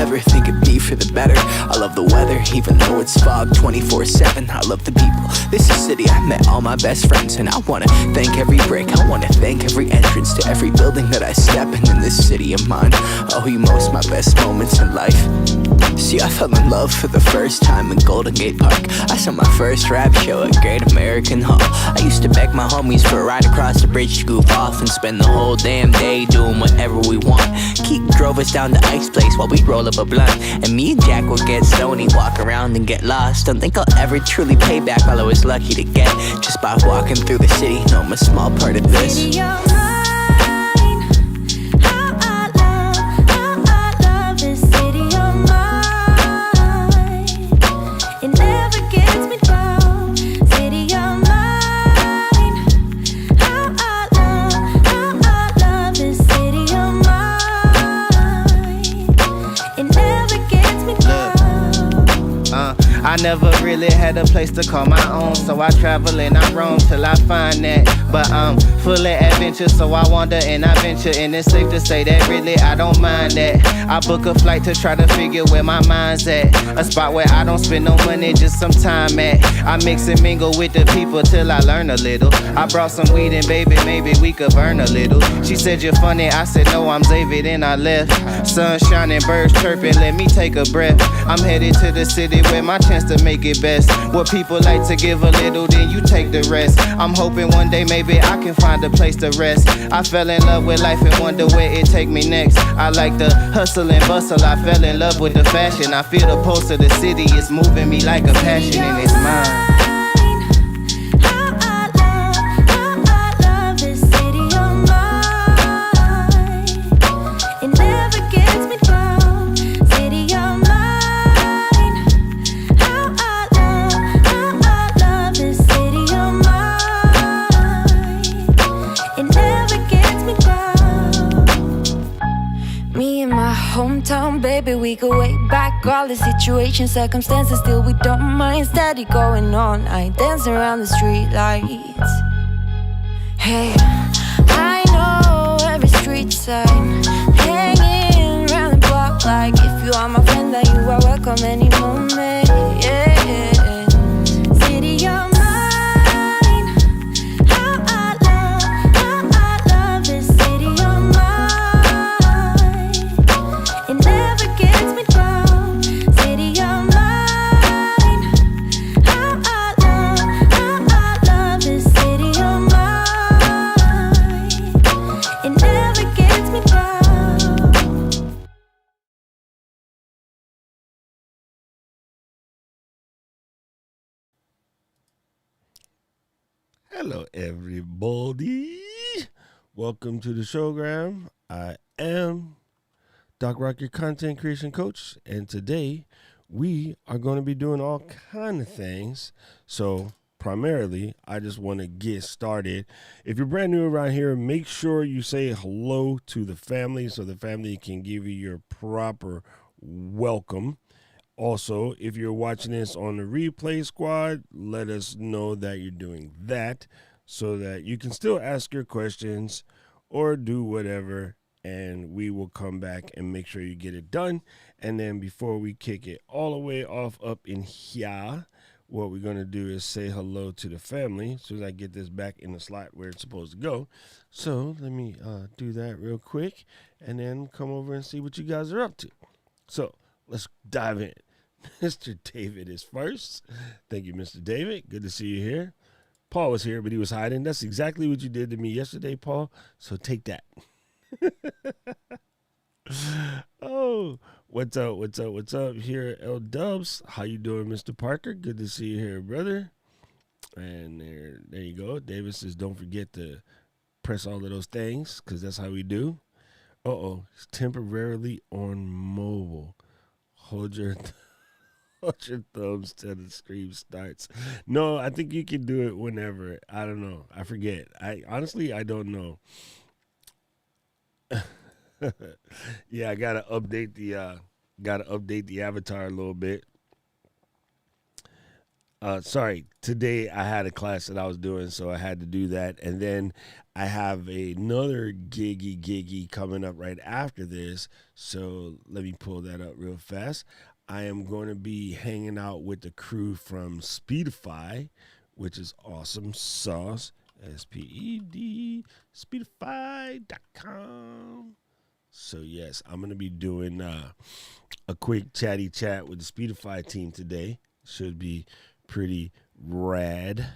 ever think it'd be for the better. I love the weather, even though it's fog 24/7. I love the people, this is the city I met all my best friends. And I wanna thank every brick, I wanna thank every entrance to every building that I step in this city of mine. I owe you most my best moments in life. See, I fell in love for the first time in Golden Gate Park. I saw my first rap show at Great American Hall. I used to beg my homies for a ride across the bridge to goof off and spend the whole damn day doing whatever we want. Keith drove us down to Ice Place while we'd roll up a blunt, and me and Jack would get stoney, walk around and get lost. Don't think I'll ever truly pay back all I was lucky to get just by walking through the city. No, I'm a small part of this. City of mine, how I love this city of mine. It never gets me down. City of mine, how I love this city of mine. It never gets me down. I never really had a place to call my own, so I travel and I roam till I find that. But I'm full of adventure, so I wander and I venture, and it's safe to say that really I don't mind that. I book a flight to try to figure where my mind's at, a spot where I don't spend no money, just some time at. I mix and mingle with the people till I learn a little. I brought some weed and baby, maybe we could burn a little. She said you're funny, I said no, I'm Xavier, then I left. Sun shining, birds chirping, let me take a breath. I'm headed to the city where my chance to make it best. What people like to give a little, then you take the rest. I'm hoping one day maybe I can find a place to rest. I fell in love with life and wonder where it take me next. I like the hustle and bustle, I fell in love with the fashion. I feel the pulse of the city, it's moving me like a passion, and it's mine. Hometown, baby, we go way back. All the situations, circumstances, still we don't mind. Steady going on, I dance around the street lights. Hey, I know every street sign, hanging around the block. Like if you are my friend, then you are welcome any moment. Yeah, city of mine, how I love this city of mine. Hello, everybody. Welcome to the showgram. I am Doc Rock, your content creation coach, and today we are going to be doing all kind of things. So primarily, I just want to get started. If you're brand new around here, make sure you say hello to the family so the family can give you your proper welcome. Also, if you're watching this on the replay squad, let us know that you're doing that so that you can still ask your questions or do whatever, and we will come back and make sure you get it done. And then before we kick it all the way off up in here, what we're going to do is say hello to the family as soon as I get this back in the slot where it's supposed to go. So let me do that real quick and then come over and see what you guys are up to. So let's dive in. Mr. David is first. Thank you, Mr. David. Good to see you here. Paul was here, but he was hiding. That's exactly what you did to me yesterday, Paul. So take that. Oh, what's up? What's up? What's up here, L Dubs? How you doing, Mr. Parker? Good to see you here, brother. And there you go. David says, don't forget to press all of those things because that's how we do. Uh-oh, it's temporarily on mobile. Hold your thumbs till the stream starts. No, I think you can do it whenever. I don't know. I forget. I don't know. Yeah, I gotta update the avatar a little bit. Sorry, today I had a class that I was doing, so I had to do that. And then I have another giggy coming up right after this. So let me pull that up real fast. I am going to be hanging out with the crew from Speedify, which is awesome sauce. SPED, Speedify.com. So, yes, I'm going to be doing a quick chatty chat with the Speedify team today. Should be pretty rad.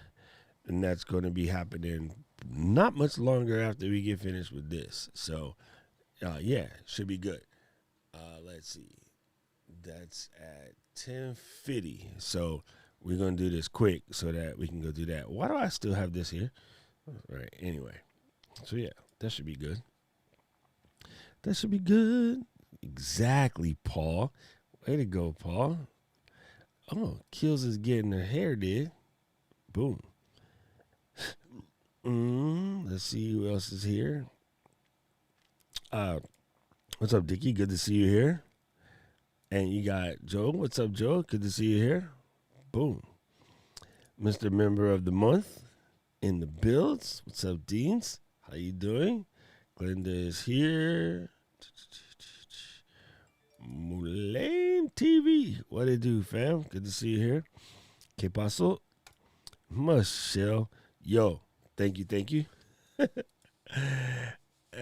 And that's going to be happening not much longer after we get finished with this. So, yeah, should be good. Let's see. That's at 10:50. So, we're going to do this quick so that we can go do that. Why do I still have this here? All right, anyway. So, yeah, that should be good. That should be good. Exactly, Paul. Way to go, Paul. Oh, Kills is getting her hair did. Boom. Let's see who else is here. What's up, Dickie? Good to see you here. And you got Joe. What's up, Joe? Good to see you here. Boom. Mr. Member of the Month in the builds. What's up, Deans? How you doing? Glenda is here. Mulane TV. What it do, fam? Good to see you here. Que paso? Michelle. Yo, thank you.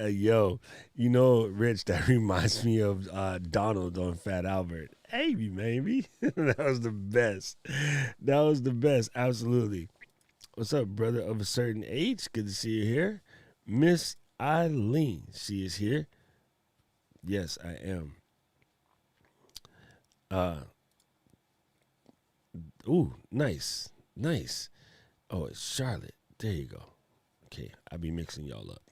Yo, you know, Rich, that reminds me of Donald on Fat Albert. Hey, maybe. That was the best. Absolutely. What's up, brother of a certain age? Good to see you here. Miss Eileen, she is here. Yes, I am. Ooh, nice. Oh, it's Charlotte. There you go. Okay, I'll be mixing y'all up.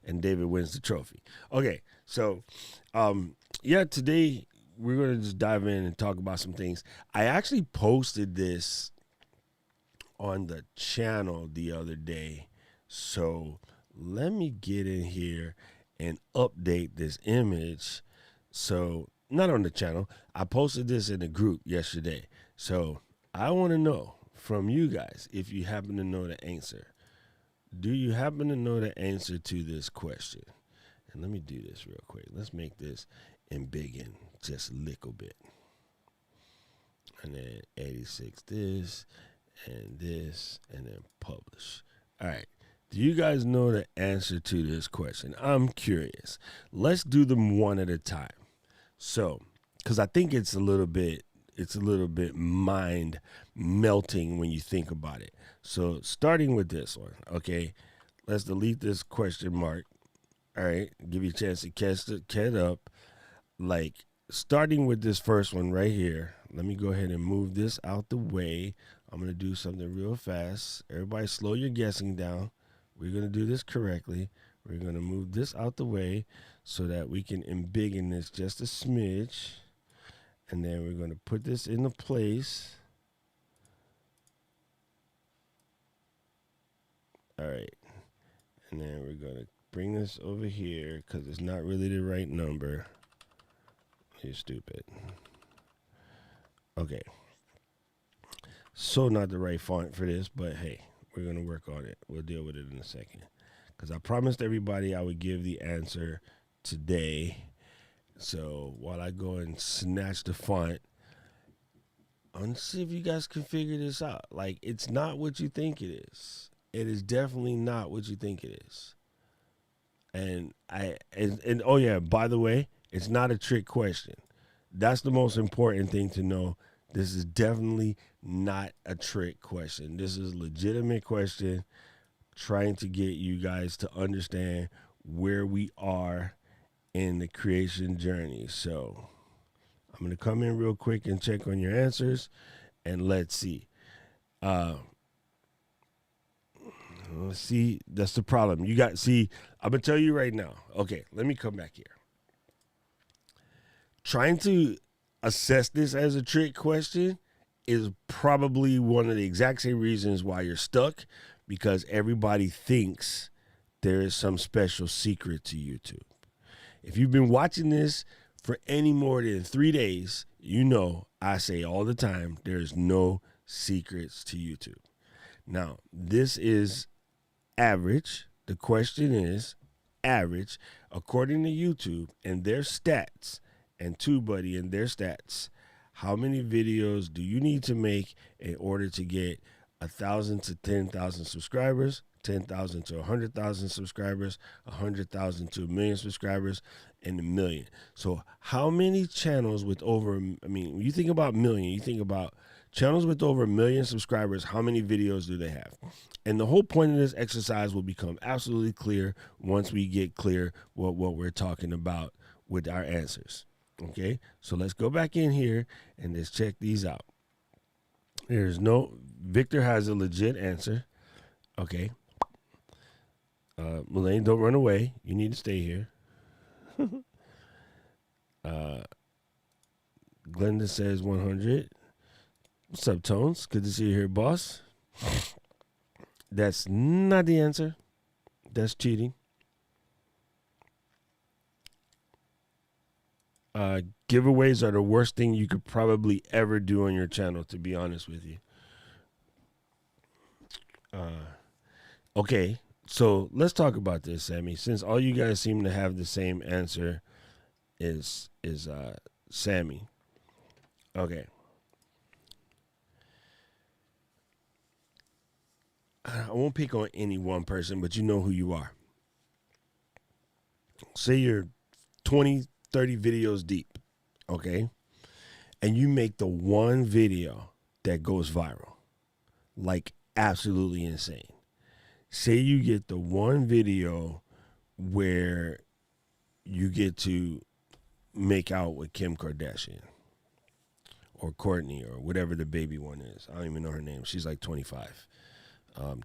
And David wins the trophy. Okay, so, today we're going to just dive in and talk about some things. I actually posted this on the channel the other day. So let me get in here and update this image. So, not on the channel. I posted this in the group yesterday. So I want to know from you guys if you happen to know the answer. Do you happen to know the answer to this question? And let me do this real quick. Let's make this embiggen just a little bit. And then 86 this, and then publish. All right. Do you guys know the answer to this question? I'm curious. Let's do them one at a time. So, because I think it's a little bit mind melting when you think about it. So, starting with this one, okay, let's delete this question mark. All right, give you a chance to catch up. Like, starting with this first one right here, let me go ahead and move this out the way. I'm going to do something real fast. Everybody slow your guessing down. We're going to do this correctly. We're going to move this out the way so that we can embiggen this just a smidge. And then we're going to put this into place. All right. And then we're going to bring this over here because it's not really the right number. You're stupid. Okay. So not the right font for this, but hey, we're going to work on it. We'll deal with it in a second. Because I promised everybody I would give the answer today. So while I go and snatch the font, let's see if you guys can figure this out. Like, it's not what you think it is. It is definitely not what you think it is. And oh yeah, by the way, it's not a trick question. That's the most important thing to know. This is definitely not a trick question. This is a legitimate question trying to get you guys to understand where we are in the creation journey. So I'm going to come in real quick and check on your answers, and let's see. Let's see, that's the problem. I'm going to tell you right now. Okay, let me come back here. Trying to assess this as a trick question is probably one of the exact same reasons why you're stuck, because everybody thinks there is some special secret to YouTube. If you've been watching this for any more than 3 days, you know I say all the time, there's no secrets to YouTube. Now, this is average. The question is average according to YouTube and their stats and TubeBuddy and their stats. How many videos do you need to make in order to get 1,000 to 10,000 subscribers, 10,000 to 100,000 subscribers, 100,000 to 1,000,000 subscribers, and 1,000,000? So how many channels with over, when you think about million, you think about channels with over 1,000,000 subscribers, how many videos do they have? And the whole point of this exercise will become absolutely clear once we get clear what we're talking about with our answers. Okay, so let's go back in here and let's check these out. Victor has a legit answer. Okay. Mulaney, don't run away. You need to stay here. Glenda says 100. What's up, Tones? Good to see you here, boss. That's not the answer. That's cheating. Giveaways are the worst thing you could probably ever do on your channel, to be honest with you. Okay, so let's talk about this, Sammy. Since all you guys seem to have the same answer is Sammy. Okay. I won't pick on any one person, but you know who you are. Say you're 20, 30 videos deep, okay? And you make the one video that goes viral, like absolutely insane. Say you get the one video where you get to make out with Kim Kardashian or Courtney or whatever the baby one is. I don't even know her name. She's like 25.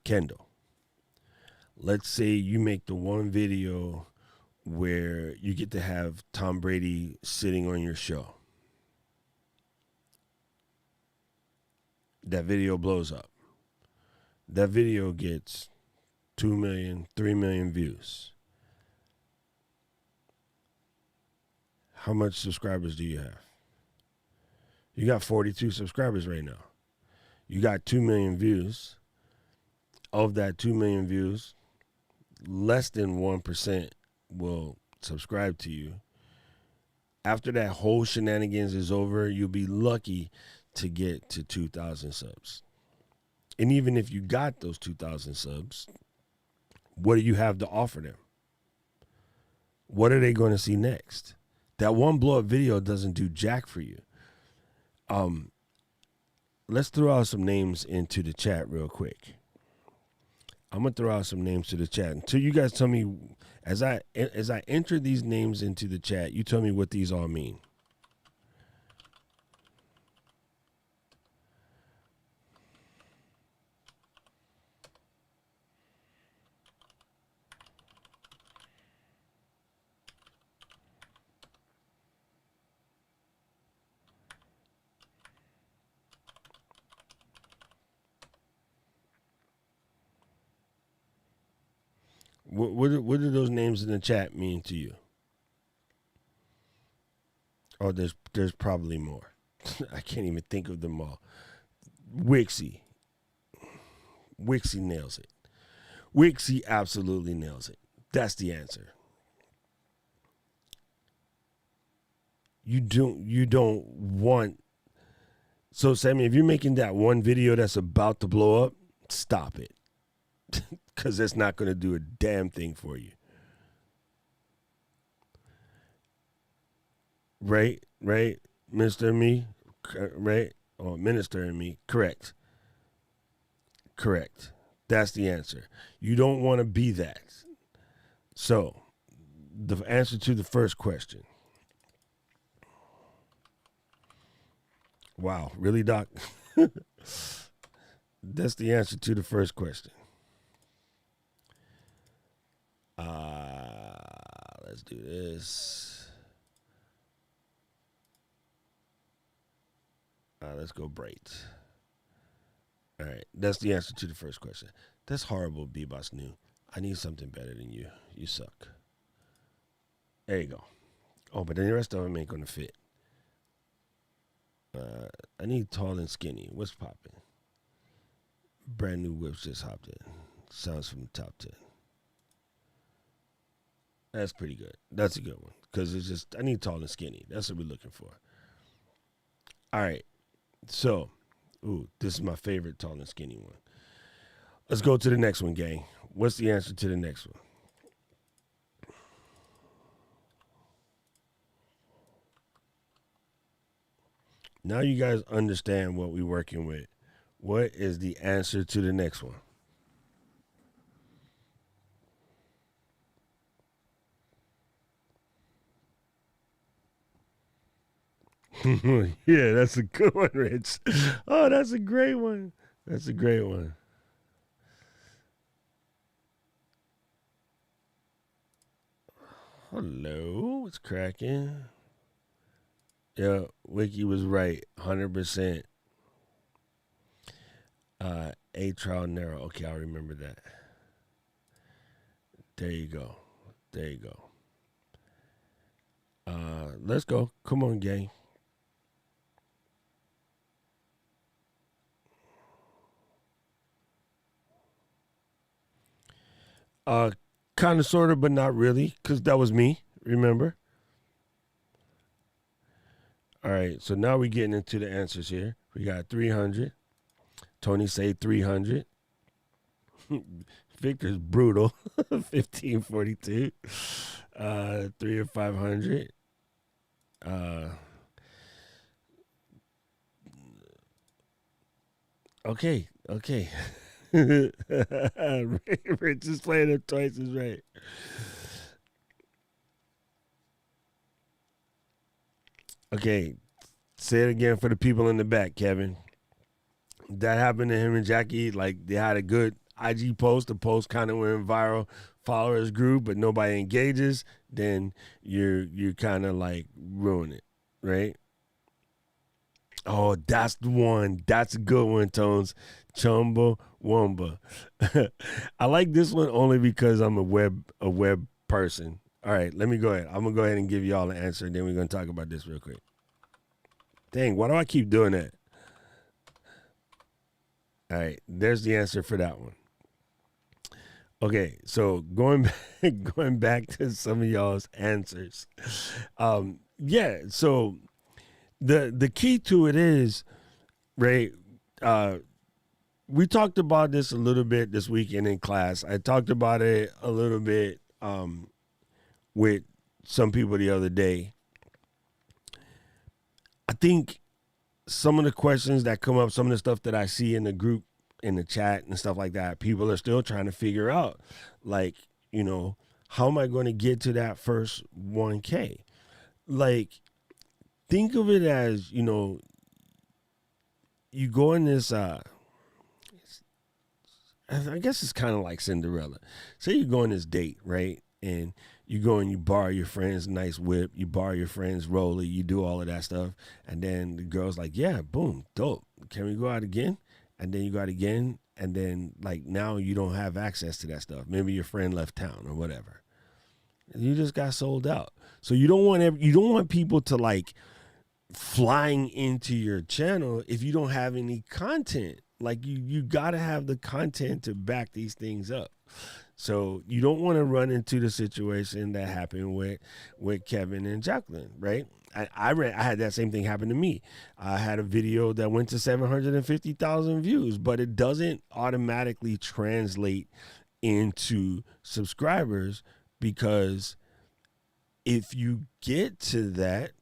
Kendall. Let's say you make the one video where you get to have Tom Brady sitting on your show. That video blows up. That video gets 2 million, 3 million views. How much subscribers do you have? You got 42 subscribers right now. You got 2 million views. Of that 2 million views, less than 1% will subscribe to you. After that whole shenanigans is over, you'll be lucky to get to 2,000 subs. And even if you got those 2,000 subs, what do you have to offer them? What are they going to see next? That one blow up video doesn't do jack for you. Let's throw out some names into the chat real quick. I'm going to throw out some names to the chat. Until you guys tell me, as I enter these names into the chat, you tell me what these all mean. What do those names in the chat mean to you? Oh, there's probably more. I can't even think of them all. Wixie nails it. Wixie absolutely nails it. That's the answer. You don't want. So Sammy, if you're making that one video that's about to blow up, stop it. Because that's not going to do a damn thing for you. Right, Mr. and me, right? Or Minister and me, correct. That's the answer. You don't want to be that. So, the answer to the first question. Wow, really, Doc? That's the answer to the first question. Let's do this. Let's go bright. All right, that's the answer to the first question. That's horrible, B-Boss New. I need something better than you. You suck. There you go. Oh, but then the rest of them ain't gonna fit. I need tall and skinny. What's popping? Brand new whips just hopped in. Sounds from the top 10. That's pretty good. That's a good one. Because it's just, I need tall and skinny. That's what we're looking for. All right. So, this is my favorite tall and skinny one. Let's go to the next one, gang. What's the answer to the next one? Now you guys understand what we're working with. What is the answer to the next one? Yeah, that's a good one, Rich. Oh, that's a great one. That's a great one. Hello, what's cracking? Yeah, Wiki was right, 100%. A trial and error. Okay, I'll remember that. There you go. There you go. Let's go. Come on, gang. Kind of, sort of, but not really, because that was me, remember? All right, so now we're getting into the answers here. We got 300. Tony say 300. Victor's brutal. 1542. 3 or 500. Okay. Rich is playing up twice as right. Okay, say it again for the people in the back, Kevin. That happened to him and Jackie. Like, they had a good IG post. The post kind of went viral. Followers grew, but nobody engages. Then you kind of like ruin it, right? Oh, that's the one. That's a good one, Tones. Chumba Wumba. I like this one only because I'm a web person. All right, let me go ahead. I'm going to go ahead and give you all the answer, and then we're going to talk about this real quick. Dang, why do I keep doing that? All right, there's the answer for that one. Okay, so going back to some of y'all's answers. Yeah, so the key to it is, right, we talked about this a little bit this weekend in class. I talked about it a little bit with some people the other day. I think some of the questions that come up, some of the stuff that I see in the group, in the chat and stuff like that, people are still trying to figure out, like, you know, how am I going to get to that first 1K? Like, think of it as, you know, you go in this, I guess it's kind of like Cinderella. Say you go on this date, right? And you go and you borrow your friend's nice whip, you borrow your friend's roller, you do all of that stuff. And then the girl's like, yeah, boom, dope. Can we go out again? And then you go out again. And then, like, now you don't have access to that stuff. Maybe your friend left town or whatever. And you just got sold out. So you don't want people to, like, flying into your channel if you don't have any content. Like, you got to have the content to back these things up. So you don't want to run into the situation that happened with Kevin and Jacqueline, right? I had that same thing happen to me. I had a video that went to 750,000 views, but it doesn't automatically translate into subscribers, because if you get to that,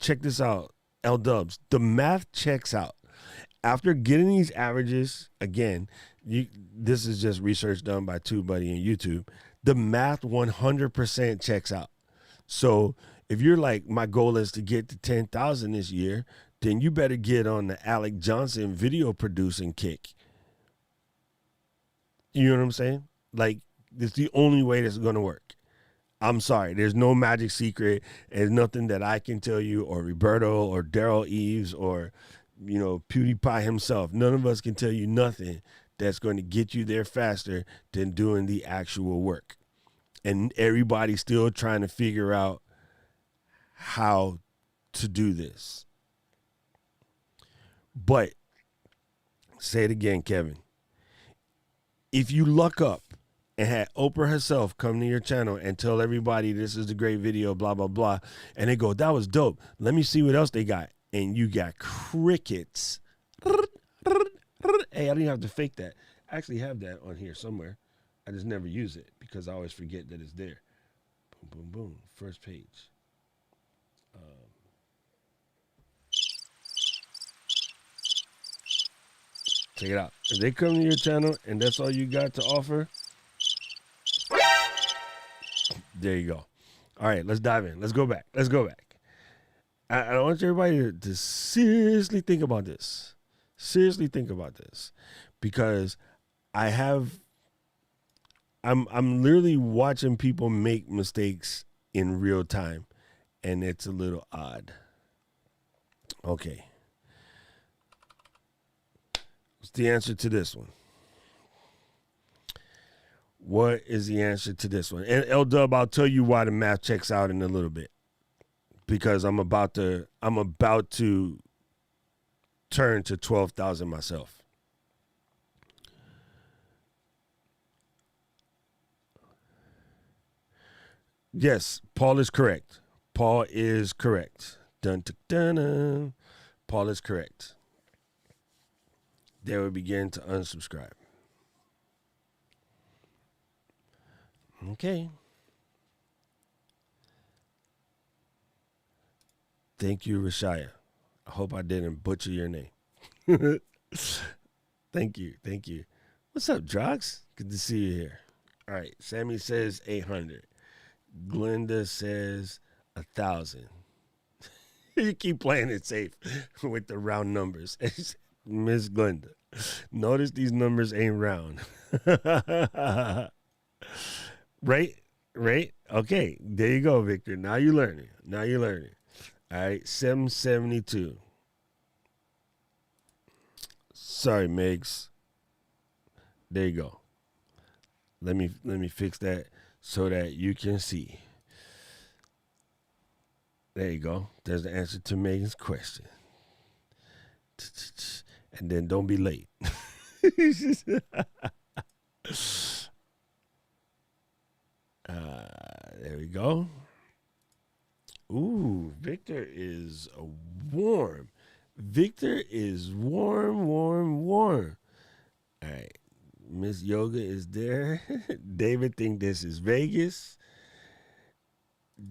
check this out, L Dubs, the math checks out. After getting these averages, again, this is just research done by TubeBuddy and YouTube, the math 100% checks out. So if you're like, my goal is to get to 10,000 this year, then you better get on the Alec Johnson video producing kick. You know what I'm saying? Like, it's the only way that's going to work. I'm sorry. There's no magic secret. There's nothing that I can tell you, or Roberto, or Daryl Eves, or, you know, PewDiePie himself. None of us can tell you nothing that's going to get you there faster than doing the actual work. And everybody's still trying to figure out how to do this. But say it again, Kevin. If you luck up and had Oprah herself come to your channel and tell everybody this is a great video, blah, blah, blah, and they go, that was dope. Let me see what else they got. And you got crickets. Hey, I didn't have to fake that. I actually have that on here somewhere. I just never use it because I always forget that it's there. Boom, boom, boom. First page. Check it out. If they come to your channel and that's all you got to offer, there you go. All right, let's dive in. Let's go back. I want everybody to seriously think about this. Seriously think about this. Because I'm literally watching people make mistakes in real time, and it's a little odd. Okay. What's the answer to this one? What is the answer to this one? And L-Dub, I'll tell you why the math checks out in a little bit. Because I'm about to turn to 12,000 myself. Yes, Paul is correct. Paul is correct. Dun, dun, dun, dun. Paul is correct. They will begin to unsubscribe. Okay. Thank you, Rashaya. I hope I didn't butcher your name. Thank you. What's up, Drox? Good to see you here. All right. Sammy says 800. Glenda says 1,000. You keep playing it safe with the round numbers. Miss Glenda, notice these numbers ain't round. Right? Okay, there you go, Victor. Now you're learning. All right, 772. Sorry, Megs. There you go. Let me fix that so that you can see. There you go. There's the answer to Megan's question. And then don't be late. There we go. Ooh, Victor is warm. Victor is warm. All right. Miss Yoga is there. David think this is Vegas.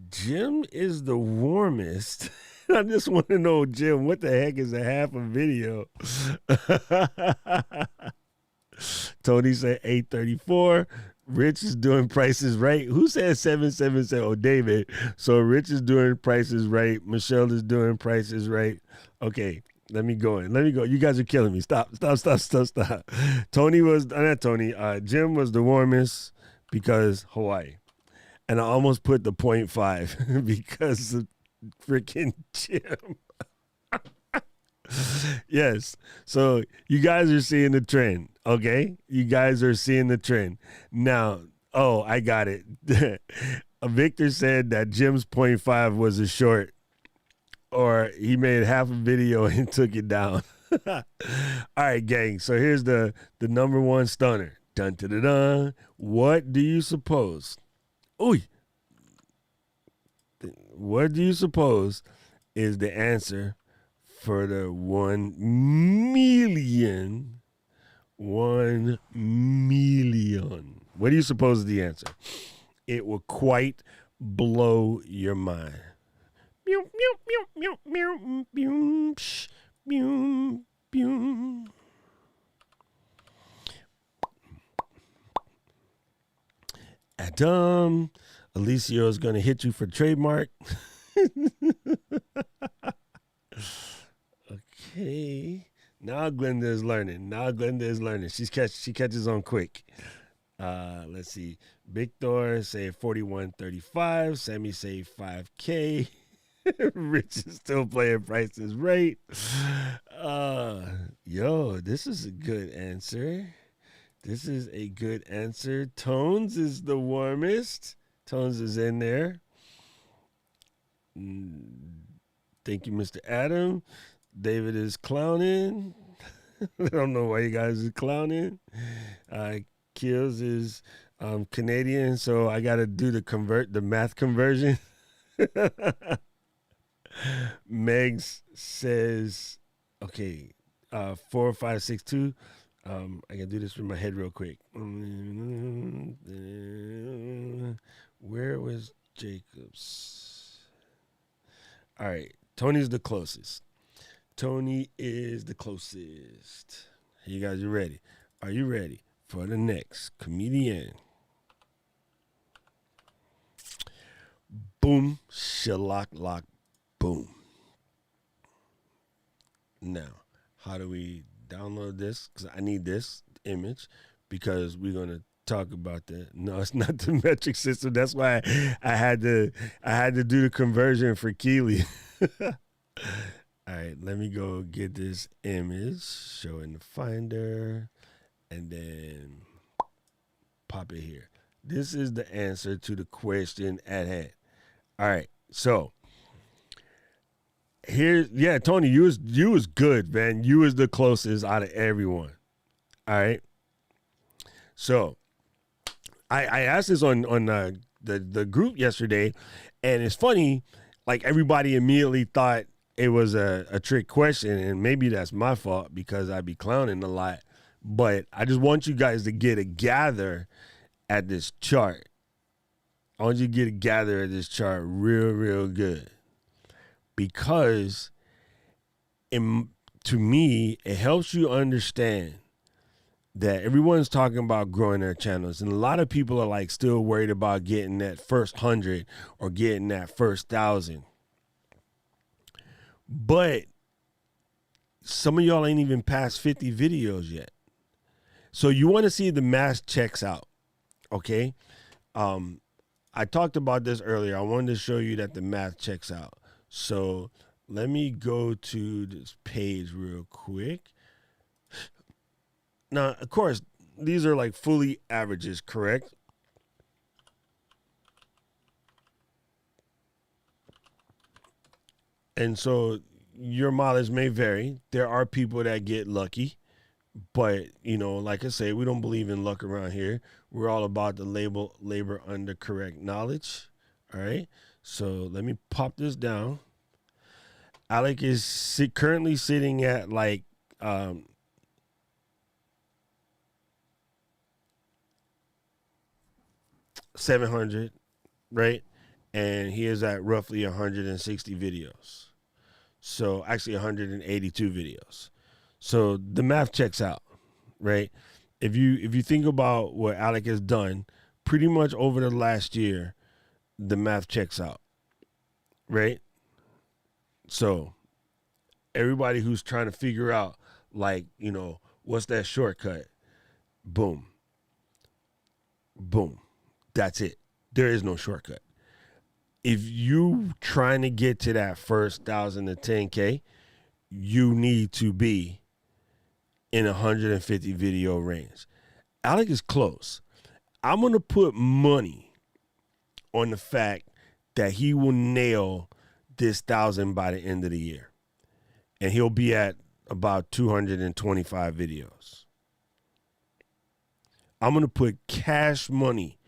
Jim is the warmest. I just want to know, Jim, what the heck is a half a video? Tony said 834. Rich is doing Prices Right. Who said 777? Oh, David. So Rich is doing Prices Right. Michelle is doing Prices Right. Okay, let me go. You guys are killing me. Stop. Tony was, not Tony, Jim was the warmest because Hawaii. And I almost put the 0.5 because of freaking Jim. Yes. So you guys are seeing the trend, okay? You guys are seeing the trend. Now, oh, I got it. Victor said that Jim's 0.5 was a short, or he made half a video and took it down. All right, gang. So here's the number one stunner. Dun, dun, dun, dun. What do you suppose? Ooh. What do you suppose is the answer for the 1 million? 1 million. What do you suppose is the answer? It will quite blow your mind. Meow, meow, meow, meow, meow, meow, psh, meow, meow. Adam, Alicio is going to hit you for trademark. Okay. Now Glenda is learning. She catches on quick. Let's see. Victor say 4135. Sammy say 5K. Rich is still playing Prices Right. Yo, this is a good answer. Tones is the warmest. Tones is in there. Thank you, Mr. Adam. David is clowning. I don't know why you guys are clowning. Kills is Canadian, so I got to do the math conversion. Megs says, okay, 4562. I can do this with my head real quick. Where was Jacobs? All right, Tony's the closest. Tony is the closest. You guys, you ready? Are you ready for the next comedian? Boom, shalak, lock, boom. Now, how do we download this? Because I need this image because we're going to talk about that. No, it's not the metric system. That's why I had to do the conversion for Keely. All right, let me go get this image, show in the Finder, and then pop it here. This is the answer to the question at hand. All right, so yeah, Tony, you was good, man. You was the closest out of everyone. All right, so I asked this on the group yesterday, and it's funny, like everybody immediately thought it was a trick question, and maybe that's my fault because I be clowning a lot. But I just want you guys to get a gather at this chart. I want you to get a gather at this chart real good. Because to me, it helps you understand that everyone's talking about growing their channels. And a lot of people are like still worried about getting that first 100 or getting that first 1,000. But some of y'all ain't even past 50 videos yet. So you want to see if the math checks out, okay? I talked about this earlier. I wanted to show you that the math checks out. So let me go to this page real quick. Now, of course, these are like fully averages, correct? And so your mileage may vary. There are people that get lucky, but like I say, we don't believe in luck around here. We're all about the labor under correct knowledge. All right. So let me pop this down. Alec is currently sitting at like 700, right? And he is at roughly 160 videos. So actually 182 videos. So the math checks out, right? If you think about what Alec has done, pretty much over the last year, the math checks out, right? So everybody who's trying to figure out, like, what's that shortcut? Boom. Boom. That's it. There is no shortcut. If you trying to get to that first 1,000 to 10K, you need to be in 150 video range. Alec is close. I'm going to put money on the fact that he will nail this 1,000 by the end of the year. And he'll be at about 225 videos. I'm going to put cash money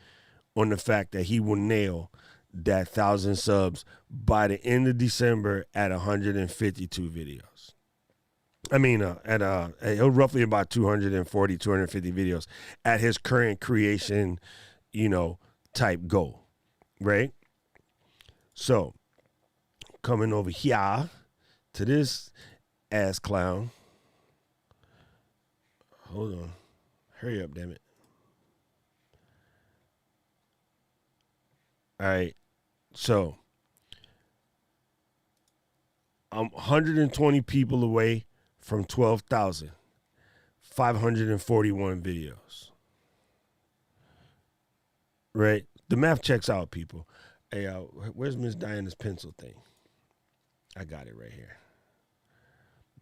on the fact that he will nail that 1,000 subs by the end of December at 152 videos. I mean, at roughly about 240, 250 videos at his current creation, type goal, right? So, coming over here to this ass clown. Hold on. Hurry up, damn it. All right. So, I'm 120 people away from 12,000. 541 videos. Right? The math checks out, people. Hey, where's Miss Diana's pencil thing? I got it right here.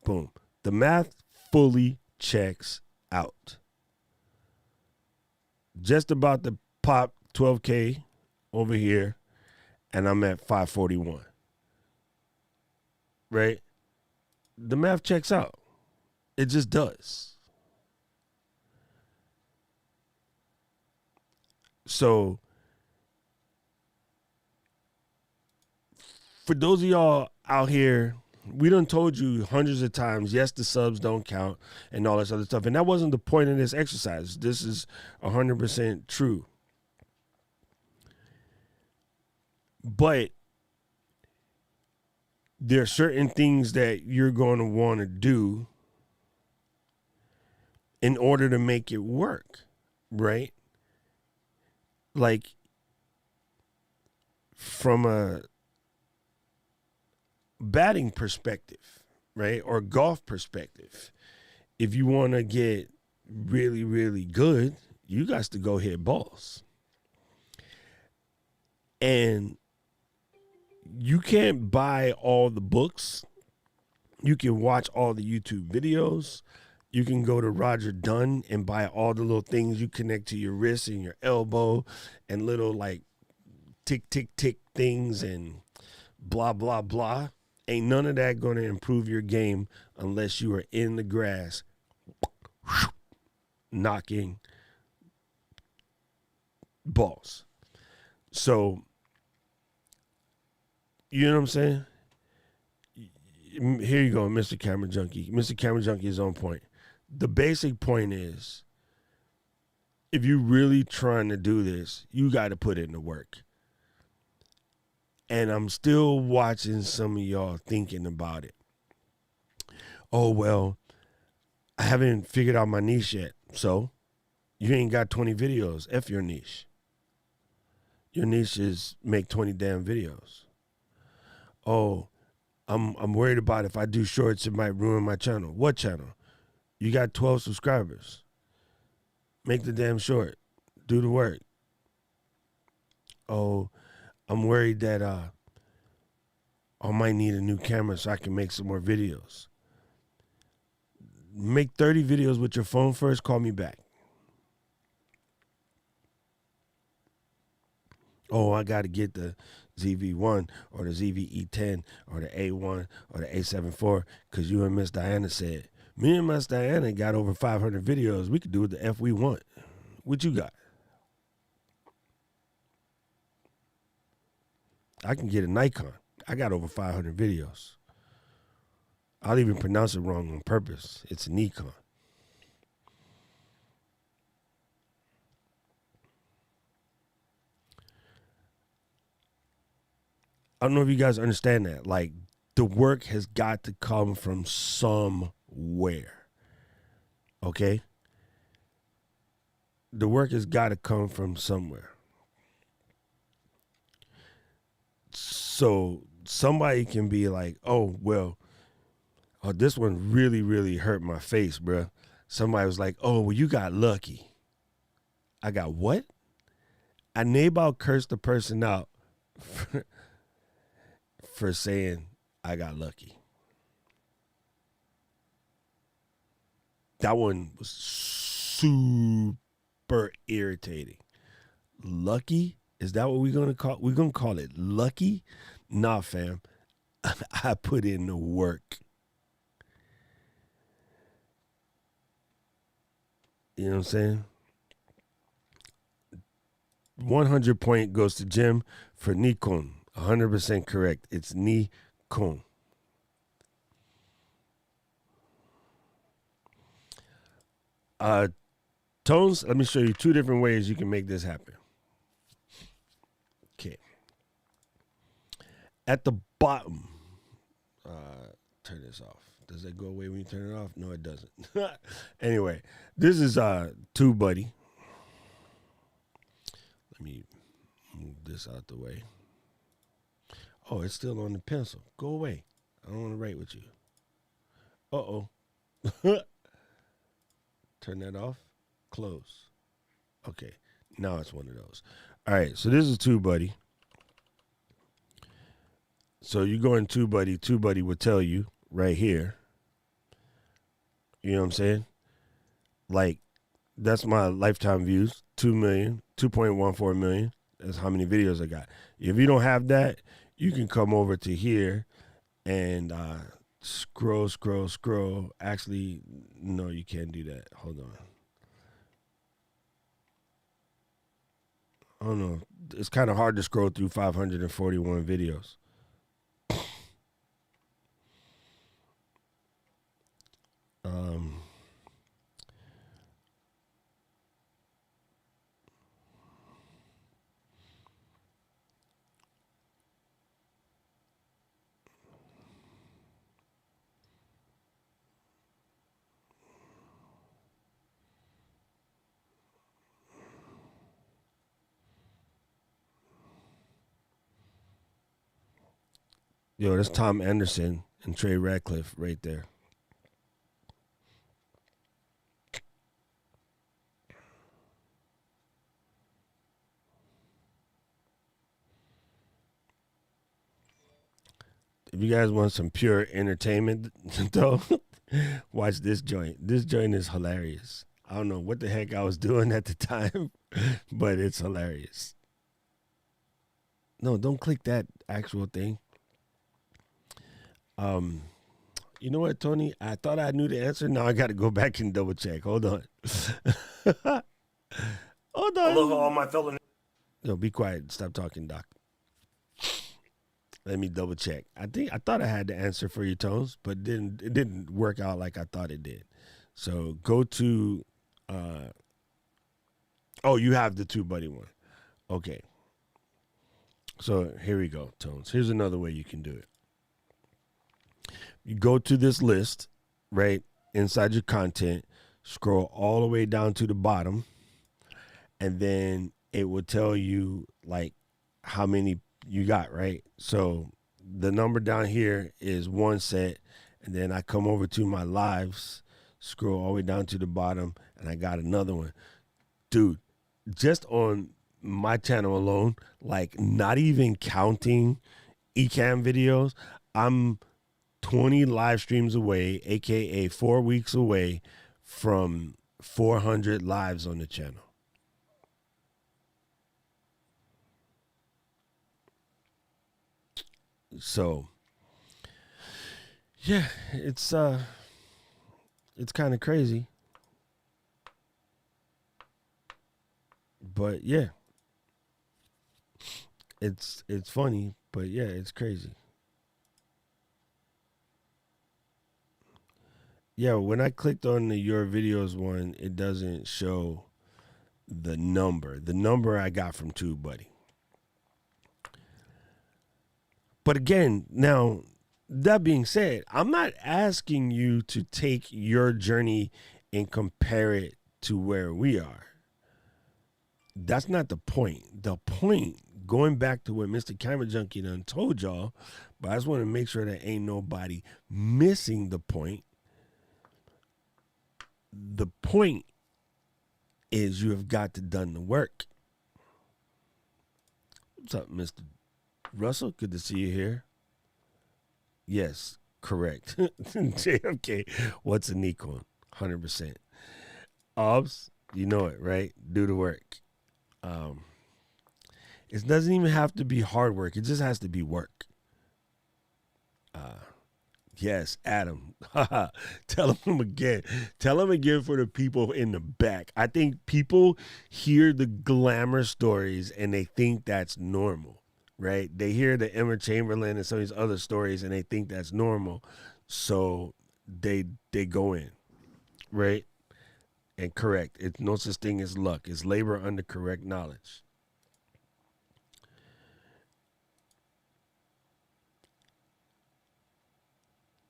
Boom. The math fully checks out. Just about to pop 12K over here, and I'm at 541. Right? the math checks out. It just does. So for those of y'all out here, we done told you hundreds of times, yes, the subs don't count and all this other stuff. And that wasn't the point of this exercise. This is 100% true. But there are certain things that you're going to want to do in order to make it work, right? Like, from a batting perspective, right, or golf perspective, if you want to get really, really good, you got to go hit balls. And you can't buy all the books. You can watch all the YouTube videos. You can go to Roger Dunn and buy all the little things you connect to your wrist and your elbow and little like tick, tick, tick things and blah, blah, blah. Ain't none of that going to improve your game unless you are in the grass knocking balls. So, you know what I'm saying? Here you go, Mr. Camera Junkie. Mr. Camera Junkie is on point. The basic point is, if you're really trying to do this, you got to put in the work. And I'm still watching some of y'all thinking about it. Oh, well, I haven't figured out my niche yet. So, you ain't got 20 videos. F your niche. Your niche is make 20 damn videos. Oh, I'm worried about if I do shorts, it might ruin my channel. What channel? You got 12 subscribers. Make the damn short. Do the work. Oh, I'm worried that I might need a new camera so I can make some more videos. Make 30 videos with your phone first. Call me back. Oh, I got to get the ZV-1 or the ZV-E10 or the A1 or the A7 IV because you and Miss Diana said, me and Miss Diana got over 500 videos. We could do the F we want. What you got? I can get a Nikon. I got over 500 videos. I'll even pronounce it wrong on purpose. It's a Nikon. I don't know if you guys understand that. Like, the work has got to come from somewhere. Okay? The work has got to come from somewhere. So somebody can be like, oh, well, this one really, really hurt my face, bruh. Somebody was like, oh, well, you got lucky. I got what? I about cursed the person out for saying I got lucky. That one was super irritating. Lucky? Is that what we're gonna call? We're gonna call it lucky? Nah, fam. I put in the work. You know what I'm saying? 100 point goes to Jim for Nikon. 100% correct. It's Nikon. Tones, let me show you two different ways you can make this happen. Okay. At the bottom, turn this off. Does that go away when you turn it off? No, it doesn't. Anyway, this is TubeBuddy. Let me move this out the way. Oh, it's still on the pencil. Go away. I don't want to write with you. Uh-oh. Turn that off. Close. Okay. Now it's one of those. All right. So this is TubeBuddy. So you go in TubeBuddy. TubeBuddy will tell you right here. You know what I'm saying? Like, that's my lifetime views. 2 million. 2.14 million. That's how many videos I got. If you don't have that, you can come over to here and scroll. Actually, no, you can't do that. Hold on. I don't know. It's kind of hard to scroll through 541 videos. Yo, that's Tom Anderson and Trey Ratcliffe right there. If you guys want some pure entertainment, though, watch this joint. This joint is hilarious. I don't know what the heck I was doing at the time, but it's hilarious. No, don't click that actual thing. You know what, Tony? I thought I knew the answer. Now I got to go back and double check. Hold on. Hold on. Aloha, all my fellow. No, be quiet. Stop talking, Doc. Let me double check. I thought I had the answer for you, Tones, but it didn't work out like I thought it did. So go to. Oh, you have the TubeBuddy one. Okay. So here we go, Tones. Here's another way you can do it. You go to this list, right, inside your content, scroll all the way down to the bottom, and then it will tell you, like, how many you got, right? So the number down here is one set, and then I come over to my lives, scroll all the way down to the bottom, and I got another one. Dude, just on my channel alone, like, not even counting eCam videos, I'm 20 live streams away, aka 4 weeks away from 400 lives on the channel. So yeah, it's kind of crazy, but yeah, it's funny, but yeah, it's crazy. Yeah, when I clicked on the Your Videos one, it doesn't show the number. The number I got from TubeBuddy. But again, now, that being said, I'm not asking you to take your journey and compare it to where we are. That's not the point. The point, going back to what Mr. Camera Junkie done told y'all, but I just want to make sure that ain't nobody missing the point. The point is you have got to done the work. What's up, Mr. Russell? Good to see you here. Yes, correct. JFK, what's a Nikon? 100%. Obs, you know it, right? Do the work. It doesn't even have to be hard work. It just has to be work. Yes, Adam. Tell him again. Tell him again for the people in the back. I think people hear the glamour stories and they think that's normal, right? They hear the Emma Chamberlain and some of these other stories and they think that's normal. So they go in, right? And correct. It's no such thing as luck. It's labor under correct knowledge.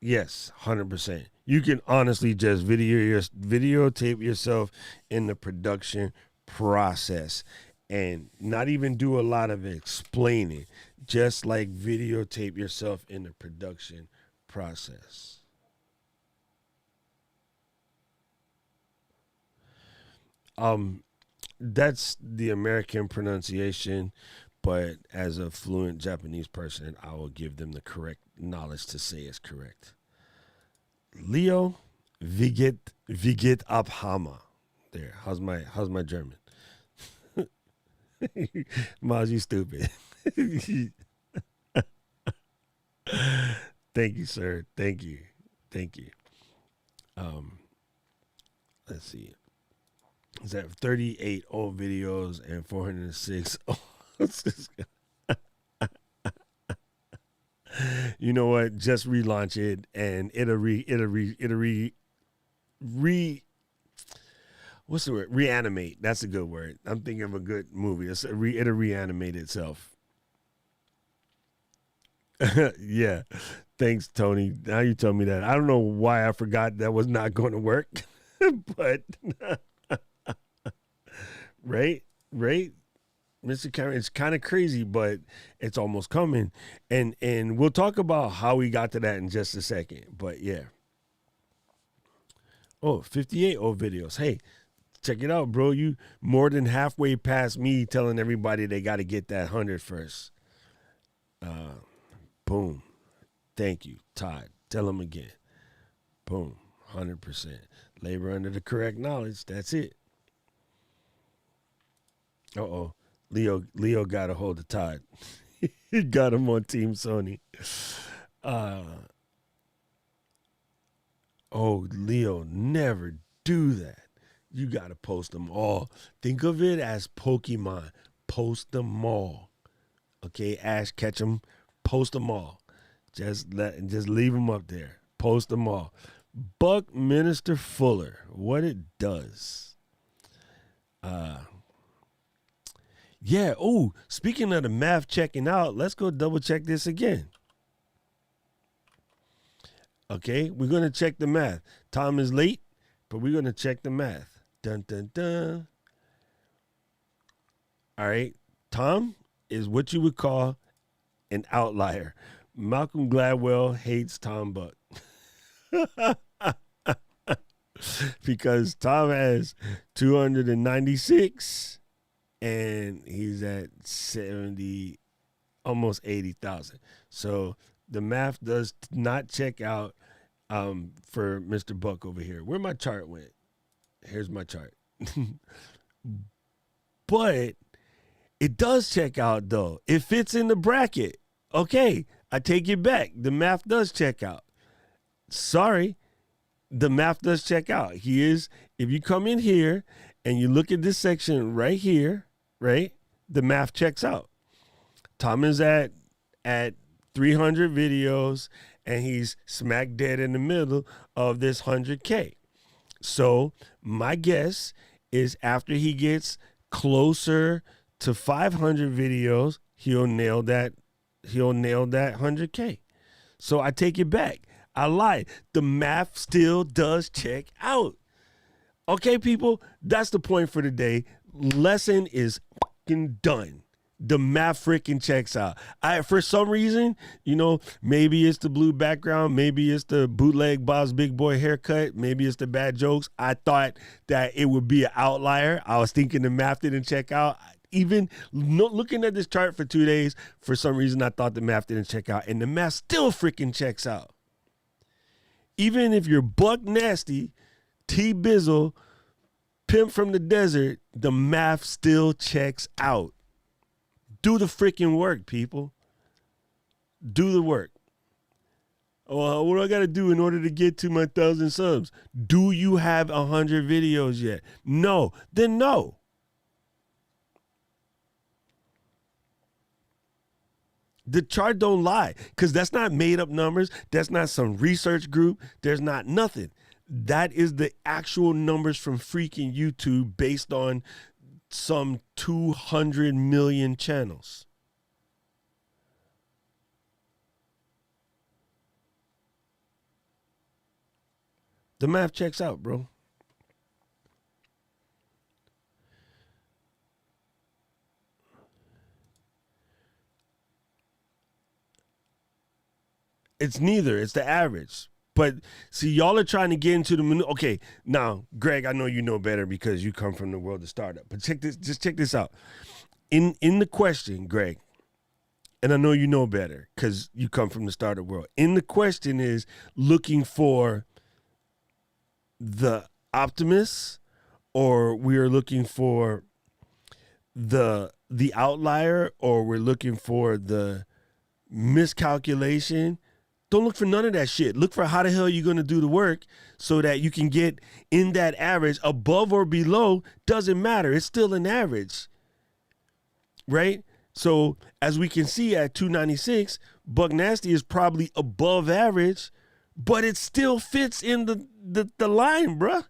Yes, 100%. You can honestly just videotape yourself in the production process and not even do a lot of explaining. Just like videotape yourself in the production process. That's the American pronunciation, but as a fluent Japanese person, I will give them the correct knowledge to say it's correct. Leo, wie geht ab Hammer? There. How's my German? Maz, you stupid. Thank you, sir. Thank you. Thank you. Let's see. Is that 38 old videos and 406? You know what? Just relaunch it and what's the word? Reanimate. That's a good word. I'm thinking of a good movie. It'll reanimate itself. Yeah. Thanks, Tony. Now you tell me that. I don't know why I forgot that was not going to work, but right, Mr. Cameron. It's kind of crazy, but it's almost coming, and we'll talk about how we got to that in just a second. But yeah. Oh, 58 old videos. Hey, check it out, bro. You more than halfway past me telling everybody they got to get that 100 first. Boom. Thank you, Todd. Tell them again. Boom. 100%. Labor under the correct knowledge. That's it. Uh-oh. Leo got a hold of Todd. He got him on Team Sony. Oh, Leo, never do that. You got to post them all. Think of it as Pokemon. Post them all. Okay, Ash, catch them. Post them all. Just leave them up there. Post them all. Buckminster Fuller. What it does. Yeah. Oh, speaking of the math checking out, let's go double check this again. Okay, we're going to check the math. Tom is late, but we're going to check the math. Dun, dun, dun. All right. Tom is what you would call an outlier. Malcolm Gladwell hates Tom Buck. Because Tom has 296 and he's at 70, almost 80,000. So the math does not check out for Mr. Buck over here. Where my chart went? Here's my chart. But it does check out, though. It fits in the bracket. Okay, I take it back. The math does check out. Sorry, the math does check out. He is, if you come in here and you look at this section right here, right, the math checks out. Tom is at 300 videos, and he's smack dead in the middle of this 100K. So my guess is after he gets closer to 500 videos, he'll nail that 100K. So I take it back. I lied. The math still does check out. Okay, people, that's the point for today. Lesson is fucking done. The math freaking checks out. For some reason, maybe it's the blue background, maybe it's the bootleg Bob's Big Boy haircut, maybe it's the bad jokes. I thought that it would be an outlier. I was thinking the math didn't check out. Even looking at this chart for 2 days, for some reason I thought the math didn't check out, and the math still freaking checks out. Even if you're buck nasty, T-Bizzle, pimp from the desert, the math still checks out. Do the freaking work, people. Do the work. Oh, what do I got to do in order to get to my 1,000 subs? Do you have 100 videos yet? No. Then no. The chart don't lie, because that's not made up numbers. That's not some research group. There's not nothing. That is the actual numbers from freaking YouTube based on some 200 million channels. The math checks out, bro. It's neither. It's the average. But see, y'all are trying to get into the okay. Now, Greg, I know you know better because you come from the world of startup. But check this out. In the question, Greg, and I know you know better because you come from the startup world. In the question is looking for the optimist, or we are looking for the outlier, or we're looking for the miscalculation. Don't look for none of that shit. Look for how the hell you're going to do the work so that you can get in that average. Above or below doesn't matter. It's still an average, right? So as we can see at 296, Buck Nasty is probably above average, but it still fits in the line, bruh.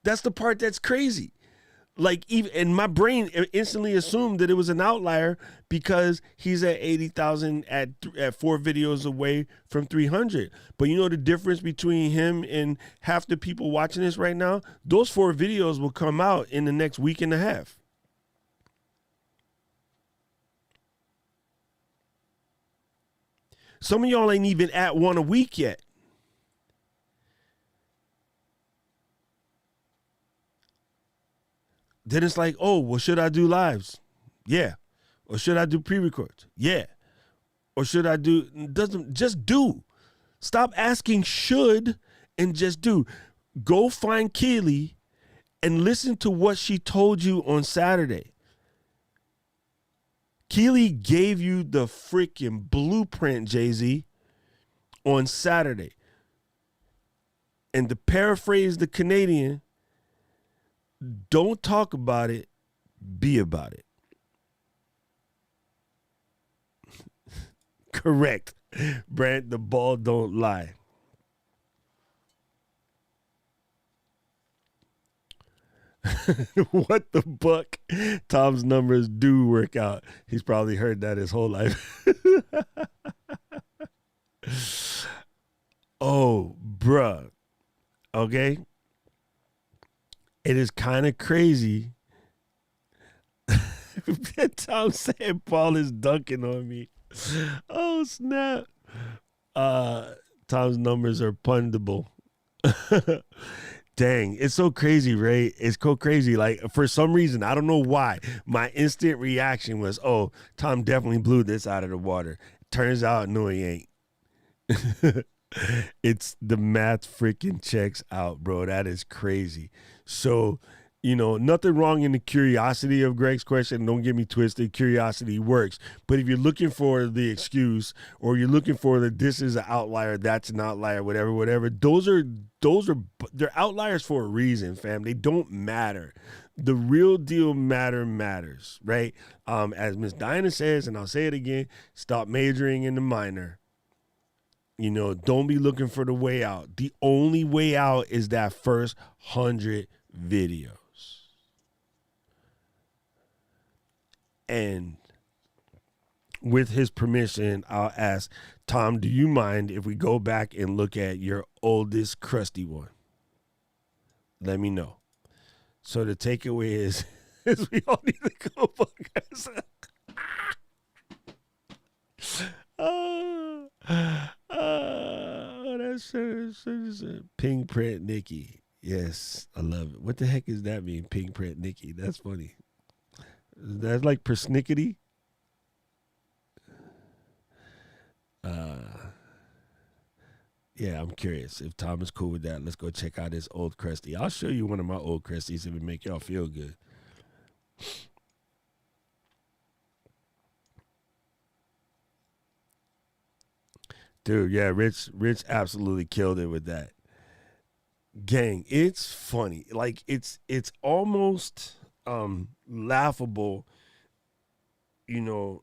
That's the part that's crazy. Like, even, and my brain instantly assumed that it was an outlier because he's at 80,000 at 4 videos away from 300. But you know the difference between him and half the people watching this right now? Those 4 videos will come out in the next week and a half. Some of y'all ain't even at 1 a week yet. Then it's like, oh, well, should I do lives? Yeah. Or should I do pre-records? Yeah. Or should I do, just do. Stop asking should and just do. Go find Keely and listen to what she told you on Saturday. Keely gave you the freaking blueprint, Jay-Z, on Saturday. And to paraphrase the Canadian, don't talk about it, be about it. Correct. Brent, the ball don't lie. What the buck? Tom's numbers do work out. He's probably heard that his whole life. Oh, bruh. Okay. It is kind of crazy. Tom said Paul is dunking on me. Oh, snap. Tom's numbers are pundable. Dang, it's so crazy, right? It's so crazy. Like, for some reason, I don't know why, my instant reaction was, oh, Tom definitely blew this out of the water. Turns out, no, he ain't. It's the math freaking checks out, bro. That is crazy. So, you know, nothing wrong in the curiosity of Greg's question. Don't get me twisted. Curiosity works. But if you're looking for the excuse, or you're looking for that this is an outlier, that's an outlier, whatever, they're outliers for a reason, fam. They don't matter. The real deal matters, right? As Miss Dinah says, and I'll say it again, stop majoring in the minor. You know, don't be looking for the way out. The only way out is that first 100 videos. And with his permission, I'll ask, Tom, do you mind if we go back and look at your oldest crusty one? Let me know. So the takeaway is we all need to go fuck ourselves. That's pink print Nikki. Yes, I love it. What the heck does that mean, pink print Nikki? That's funny. That's like persnickety. Yeah, I'm curious if Tom is cool with that. Let's go check out his old crusty. I'll show you one of my old crusties if it make y'all feel good. Dude, yeah, Rich absolutely killed it with that. Gang, it's funny. Like, it's almost laughable, you know,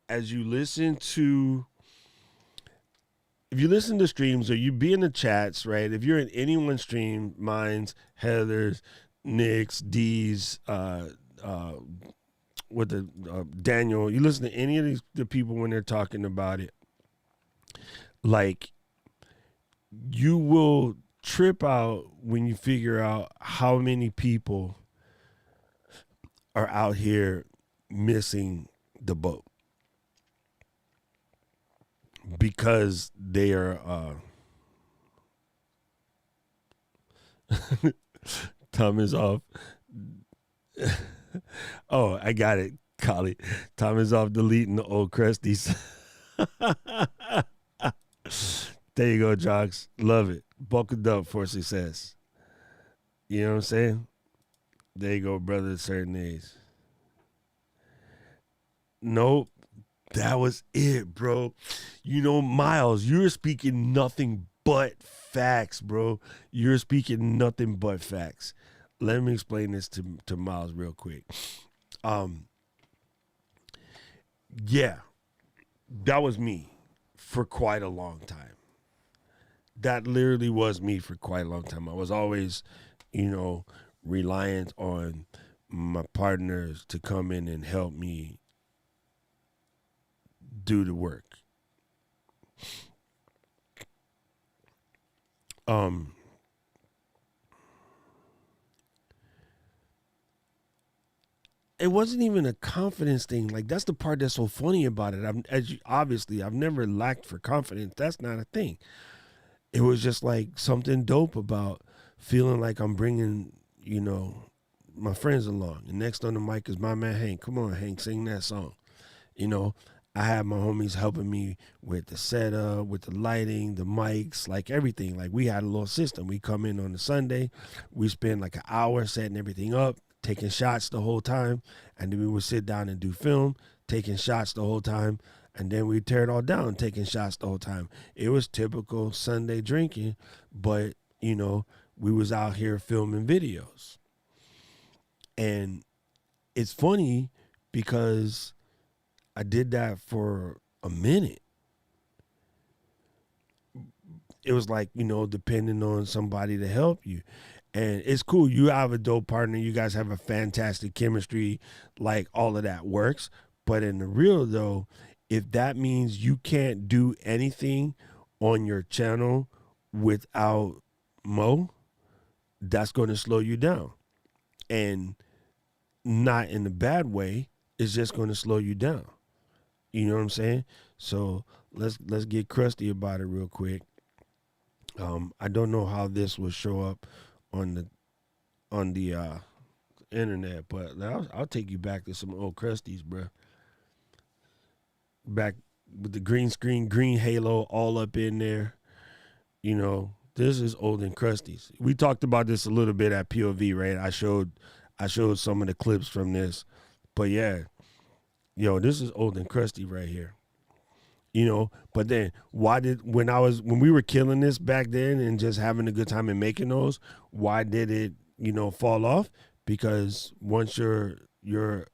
as you listen to, if you listen to streams or you be in the chats, right? If you're in anyone's stream, mine's, Heather's, Nick's, D's, with the Daniel, you listen to any of the people when they're talking about it, like, you will trip out when you figure out how many people are out here missing the boat because they are Tom is off. Oh, I got it, Collie. Tom is off deleting the old crusties. There you go, Jocks. Love it. Buckled up for success. You know what I'm saying? There you go, brother, certain days. Nope. That was it, bro. You know, Miles, you're speaking nothing but facts, bro. You're speaking nothing but facts. Let me explain this to Miles real quick. Yeah, that was me for quite a long time. That literally was me for quite a long time. I was always, reliant on my partners to come in and help me do the work. It wasn't even a confidence thing. Like, that's the part that's so funny about it. I've never lacked for confidence. That's not a thing. It was just like something dope about feeling like I'm bringing, my friends along. And next on the mic is my man Hank. Come on, Hank, sing that song. I had my homies helping me with the setup, with the lighting, the mics, like everything. Like, we had a little system. We come in on a Sunday, we spend like an hour setting everything up, taking shots the whole time, and then we would sit down and do film, taking shots the whole time, and then we tear it all down, taking shots the whole time. It was typical Sunday drinking, but, we was out here filming videos. And it's funny because I did that for a minute. It was like, depending on somebody to help you. And it's cool. You have a dope partner. You guys have a fantastic chemistry. Like, all of that works. But in the real, though, if that means you can't do anything on your channel without Mo, that's going to slow you down. And not in a bad way. It's just going to slow you down. You know what I'm saying? So let's get crusty about it real quick. I don't know how this will show up on the internet, but I'll take you back to some old crusties, bro. Back with the green screen, green halo all up in there. This is old and crusties. We talked about this a little bit at POV, right? I showed some of the clips from this, but yeah. This is old and crusty right here. But then when we were killing this back then and just having a good time and making those, why did it, fall off? Because once your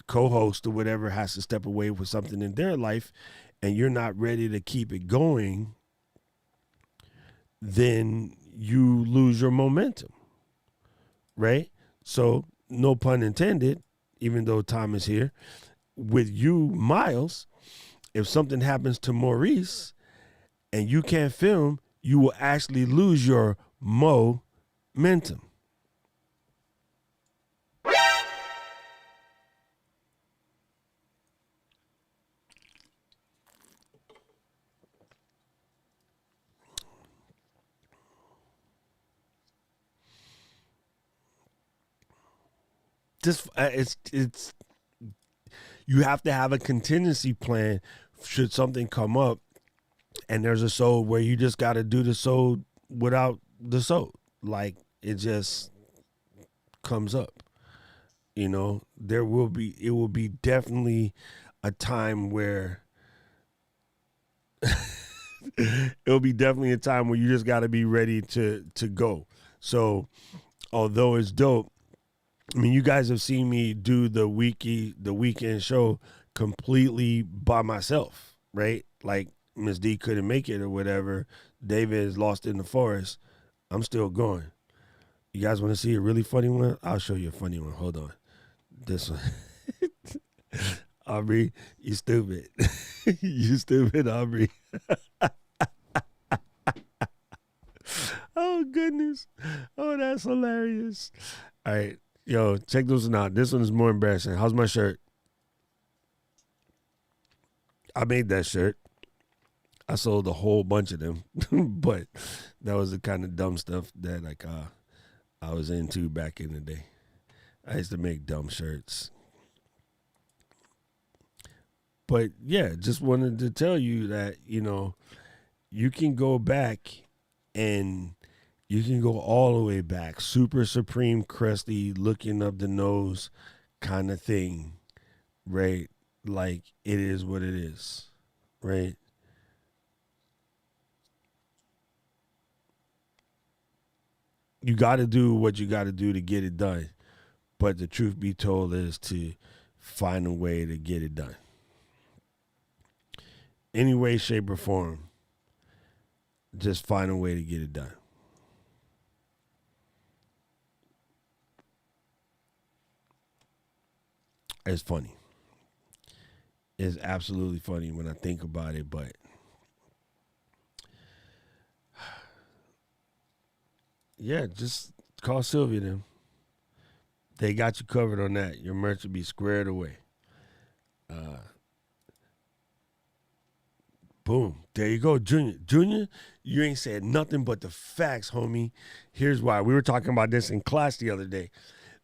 co-host or whatever has to step away with something in their life and you're not ready to keep it going, then you lose your momentum. Right? So, no pun intended, even though Tom is here. With you, Miles, if something happens to Maurice and you can't film, you will actually lose your momentum. It's you have to have a contingency plan should something come up and there's a soul where you just got to do the soul without the soul. Like, it just comes up. It will be definitely a time where it'll be definitely a time where you just got to be ready to go. So, although it's dope, I mean, you guys have seen me do the weekend show completely by myself, right? Like, Miss D couldn't make it or whatever. David is lost in the forest. I'm still going. You guys want to see a really funny one? I'll show you a funny one. Hold on. This one. Aubrey, you stupid. You stupid, Aubrey. Oh, goodness. Oh, that's hilarious. All right. Yo, check this one out. This one is more embarrassing. How's my shirt? I made that shirt. I sold a whole bunch of them, but that was the kind of dumb stuff that I was into back in the day. I used to make dumb shirts. But yeah, just wanted to tell you that, you can go back and you can go all the way back. Super supreme crusty, looking up the nose kind of thing, right? like it is what it is, right? You got to do what you got to do to get it done. But the truth be told is to find a way to get it done. Any way, shape, or form, just find a way to get it done. It's funny. It's absolutely funny when I think about it, but yeah, just call Sylvia then. They got you covered on that. Your merch will be squared away. Boom. There you go, Junior. Junior, you ain't said nothing but the facts, homie. Here's why. We were talking about this in class the other day.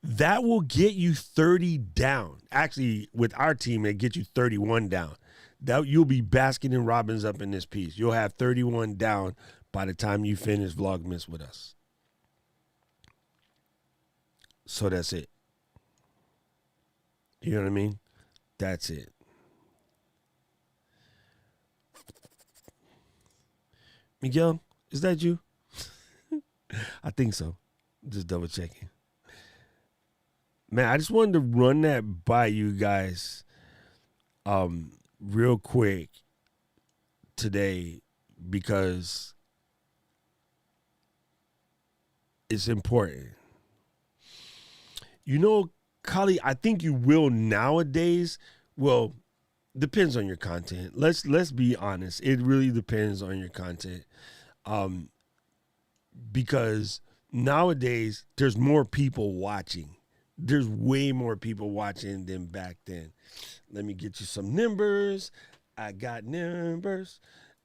That will get you 30 down. Actually, with our team, it gets you 31 down. That you'll be Baskin and Robbins up in this piece. You'll have 31 down by the time you finish Vlogmas with us. So that's it. You know what I mean? That's it. Miguel, is that you? I think so. Just double checking. Man, I just wanted to run that by you guys real quick today because it's important. You know, Kali, I think you will nowadays. Well, depends on your content. Let's be honest. It really depends on your content. Because nowadays there's more people watching. There's way more people watching than back then. Let me get you some numbers. I got numbers.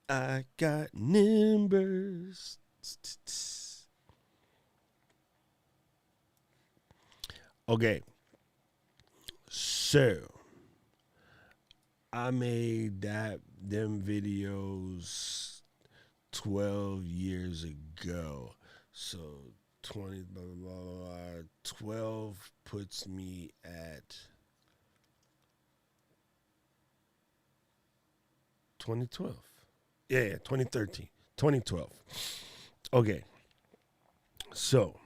I got numbers. Okay. So I made them videos 12 years ago. So 20 blah, blah, blah, blah, 12 puts me at 2012. Yeah, 2013. 2012. Okay. So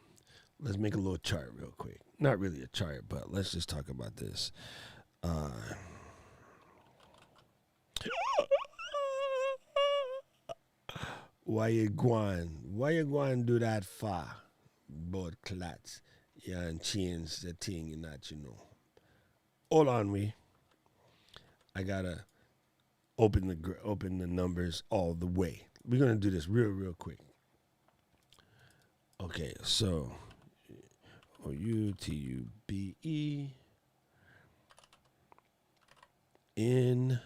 let's make a little chart real quick. Not really a chart, but let's just talk about this. Why you going do that for? Board clats. Yeah, and change the thing in that, you know. Hold on, I gotta open the numbers all the way. We're gonna do this real quick. Okay, so OUTUBE in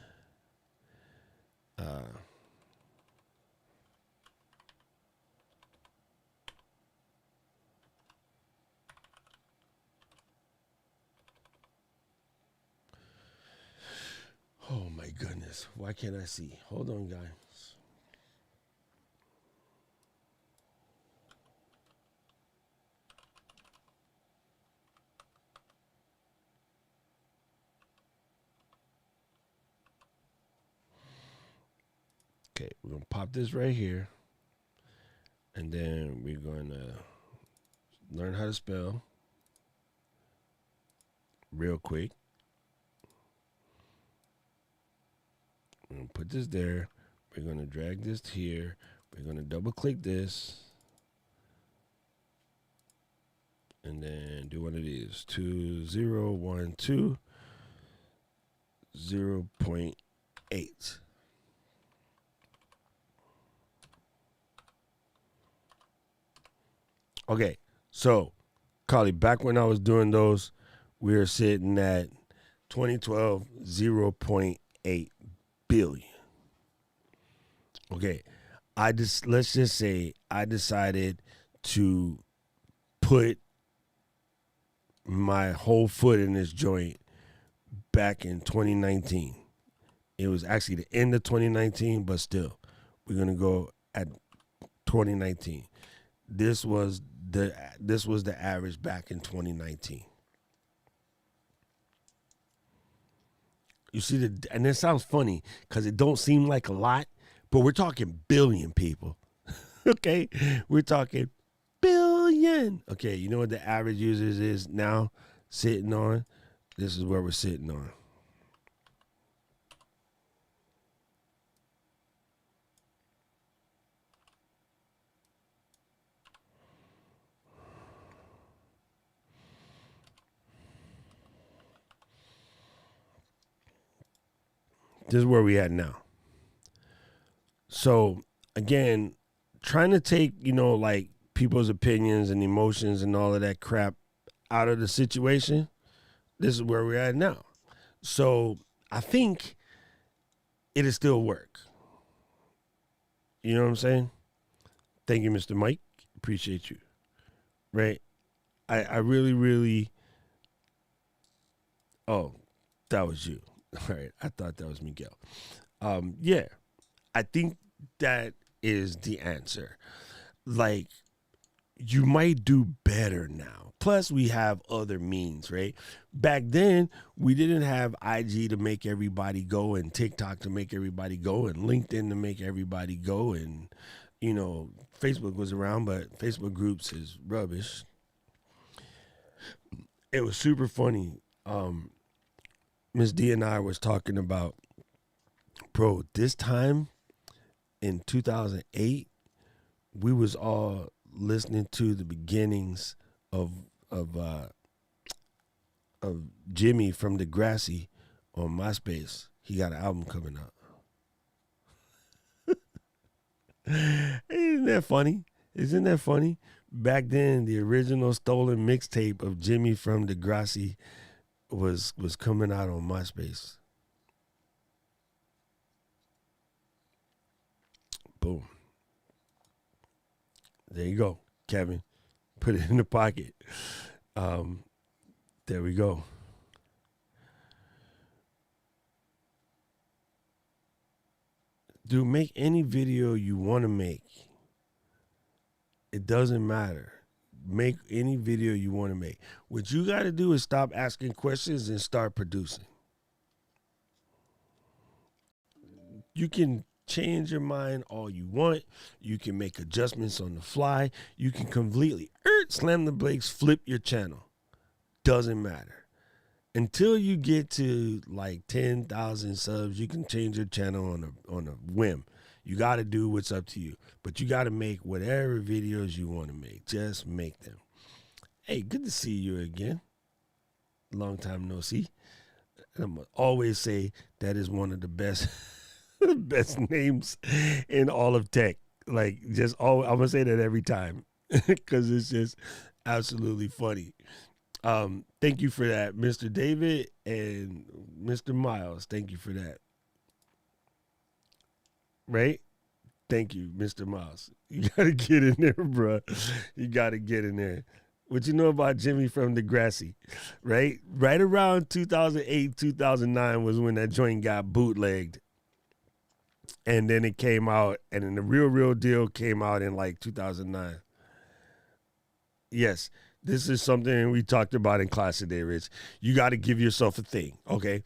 oh my goodness, why can't I see? Hold on, guys. Okay, we're going to pop this right here. And then we're going to learn how to spell real quick. We're going to put this there. We're going to drag this here. We're going to double click this. And then do one of these. 2012 0.8. Okay, so, Carly, back when I was doing those, we were sitting at 2012, 0.8 billion. Okay, let's just say I decided to put my whole foot in this joint back in 2019. It was actually the end of 2019, but still, we're going to go at 2019. This was the average back in 2019. You see and it sounds funny because it don't seem like a lot, but we're talking billion people. Okay, we're talking billion. Okay, you know what the average users is now sitting on? This is where we're sitting on. This is where we at now. So again, trying to take, like people's opinions and emotions and all of that crap out of the situation. This is where we're at now. So I think it'll still work. You know what I'm saying? Thank you, Mr. Mike. Appreciate you. Right? I really, really. Oh, that was you. All right. I thought that was Miguel. Yeah. I think that is the answer. Like, you might do better now. Plus, we have other means, right? Back then, we didn't have IG to make everybody go and TikTok to make everybody go and LinkedIn to make everybody go. And, Facebook was around, but Facebook groups is rubbish. It was super funny. Miss D and I was talking about, bro, this time in 2008, we was all listening to the beginnings of Jimmy from Degrassi on MySpace. He got an album coming out. Isn't that funny? Isn't that funny? Back then, the original stolen mixtape of Jimmy from Degrassi was coming out on MySpace. Boom. There you go, Kevin. Put it in the pocket. There we go. Dude, make any video you want to make. It doesn't matter. Make any video you want to make. What you got to do is stop asking questions and start producing. You can change your mind all you want. You can make adjustments on the fly. You can completely slam the brakes, flip your channel. Doesn't matter. Until you get to like 10,000 subs, you can change your channel on a whim. You got to do what's up to you. But you got to make whatever videos you want to make. Just make them. Hey, good to see you again. Long time no see. I'm going to always say that is one of the best best names in all of tech. Like, I'm going to say that every time because it's just absolutely funny. Thank you for that, Mr. David and Mr. Miles. Thank you for that. Right? Thank you, Mr. Miles. You got to get in there, bro. You got to get in there. What you know about Jimmy from Degrassi, right? Right around 2008, 2009 was when that joint got bootlegged. And then it came out, and then the real deal came out in like 2009. Yes, this is something we talked about in class today, Rich. You got to give yourself a thing, okay?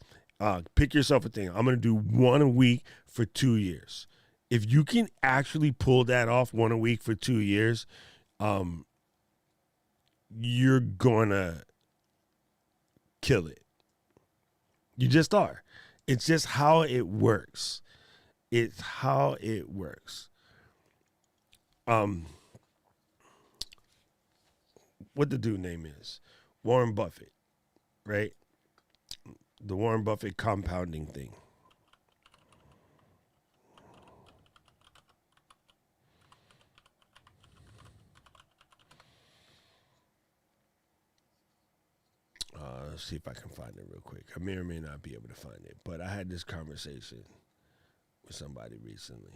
Pick yourself a thing. I'm going to do one a week for 2 years. If you can actually pull that off, one a week for 2 years, you're going to kill it. You just are. It's just how it works. It's how it works. What the dude name is? Warren Buffett, right? The Warren Buffett compounding thing. Let's see if I can find it real quick. I may or may not be able to find it, but I had this conversation with somebody recently.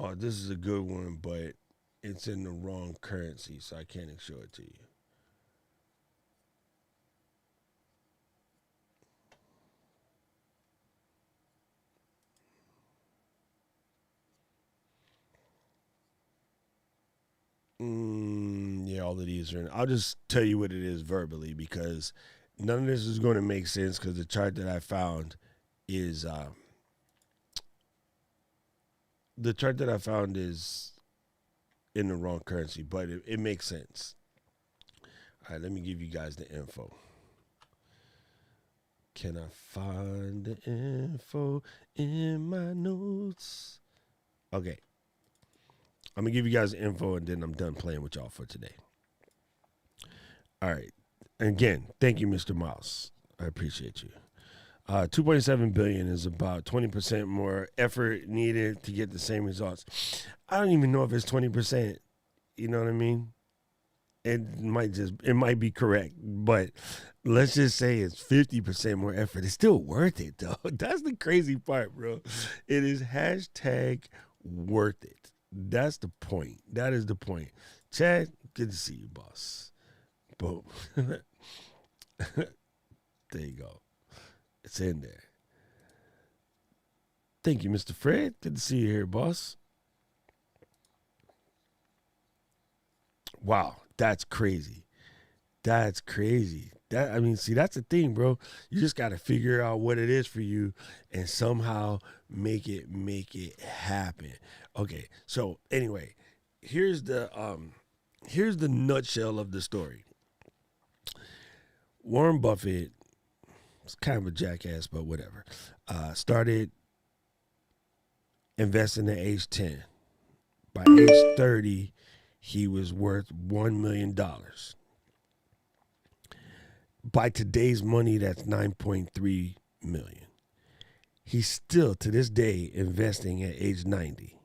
Oh, this is a good one, but it's in the wrong currency, so I can't show it to you. Yeah, all of these are. I'll just tell you what it is verbally because none of this is going to make sense because the chart that I found is in the wrong currency, but it makes sense. All right, let me give you guys the info. Can I find the info in my notes? Okay. I'm going to give you guys the info, and then I'm done playing with y'all for today. All right. Again, thank you, Mr. Mouse. I appreciate you. 2.7 billion is about 20% more effort needed to get the same results. I don't even know if it's 20%. You know what I mean? It might be correct, but let's just say it's 50% more effort. It's still worth it, though. That's the crazy part, bro. It is hashtag worth it. That's the point. That is the point. Chad, good to see you, boss. Boom. There you go. It's in there. Thank you, Mr. Fred. Good to see you here, boss. Wow, that's crazy. That's crazy. See, that's the thing, bro. You just got to figure out what it is for you and somehow make it happen. Okay, so anyway, here's the nutshell of the story. Warren Buffett, it's kind of a jackass, but whatever, started investing at age 10. By age 30, he was worth $1 million. By today's money, that's $9.3 million. He's still, to this day, investing at age 90.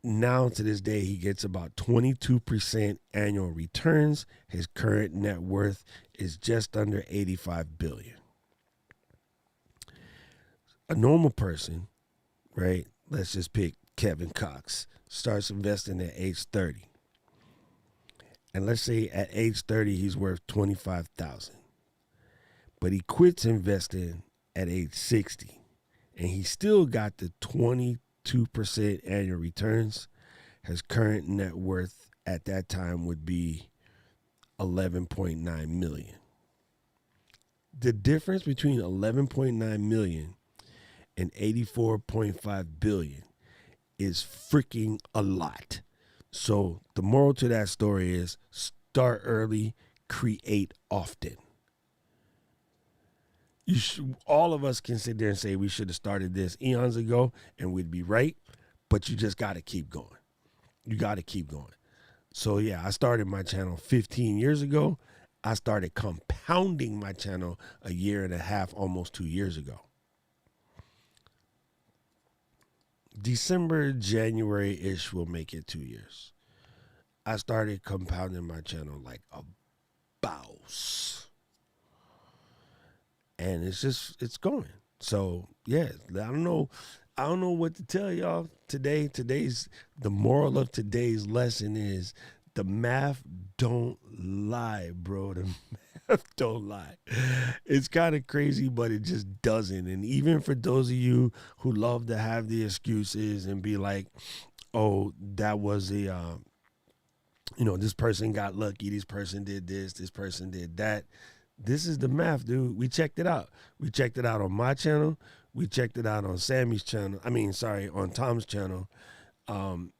Now, to this day, he gets about 22% annual returns. His current net worth is just under $85 billion. A normal person, right? Let's just pick Kevin Cox, starts investing at age 30. And let's say at age 30, he's worth $25,000. But he quits investing at age 60. And he still got the 22% annual returns. His current net worth at that time would be $11.9 million. The difference between $11.9 million and $84.5 billion is freaking a lot. So the moral to that story is start early, create often. All of us can sit there and say we should have started this eons ago and we'd be right, but you just got to keep going. You got to keep going. So yeah, I started my channel 15 years ago. I started compounding my channel a year and a half, almost 2 years ago. December, January-ish will make it 2 years. I started compounding my channel like a boss. And it's going. So, yeah, I don't know what to tell y'all today. The moral of today's lesson is the math don't lie, bro. The math don't lie. It's kind of crazy, but it just doesn't. And even for those of you who love to have the excuses and be like, oh, that was this person got lucky, this person did this person did that. This is the math, dude. We checked it out. We checked it out on my channel. We checked it out on Sammy's channel. On Tom's channel. And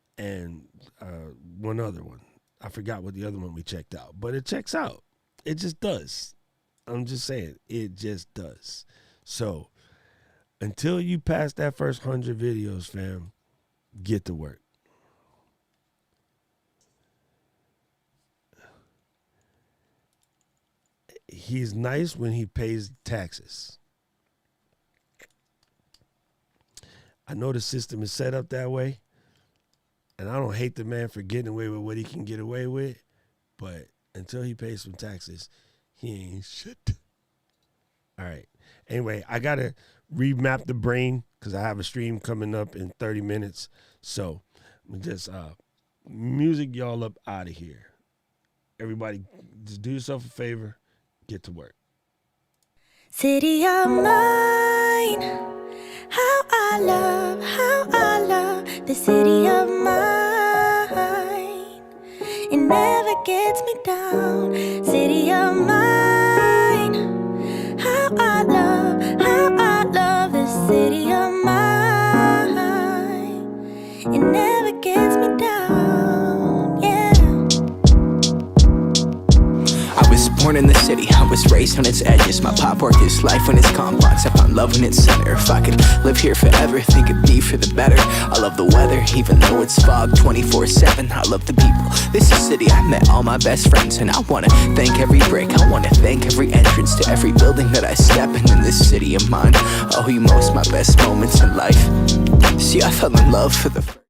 one other one. I forgot what the other one we checked out. But it checks out. It just does. I'm just saying. It just does. So, until you pass that first 100 videos, fam, get to work. He's nice when he pays taxes. I know the system is set up that way, and I don't hate the man for getting away with what he can get away with, but until he pays some taxes, he ain't shit. All right. Anyway, I got to remap the brain because I have a stream coming up in 30 minutes. So I'm just music y'all up out of here. Everybody, just do yourself a favor, get to work. City of mine, how I love the city of mine. It never gets me down. City of mine, how I love the city of mine. It never gets me down, yeah. I was born in the city, I was raised on its edges. My pop worked his life when it's complex. I found love in its center. If I could live here forever, think it'd be for the better. I love the weather, even though it's fog 24/7. I love the people, this is city I met all my best friends. And I wanna thank every brick, I wanna thank every entrance to every building that I step in this city of mine. I owe you most my best moments in life. See, I fell in love for the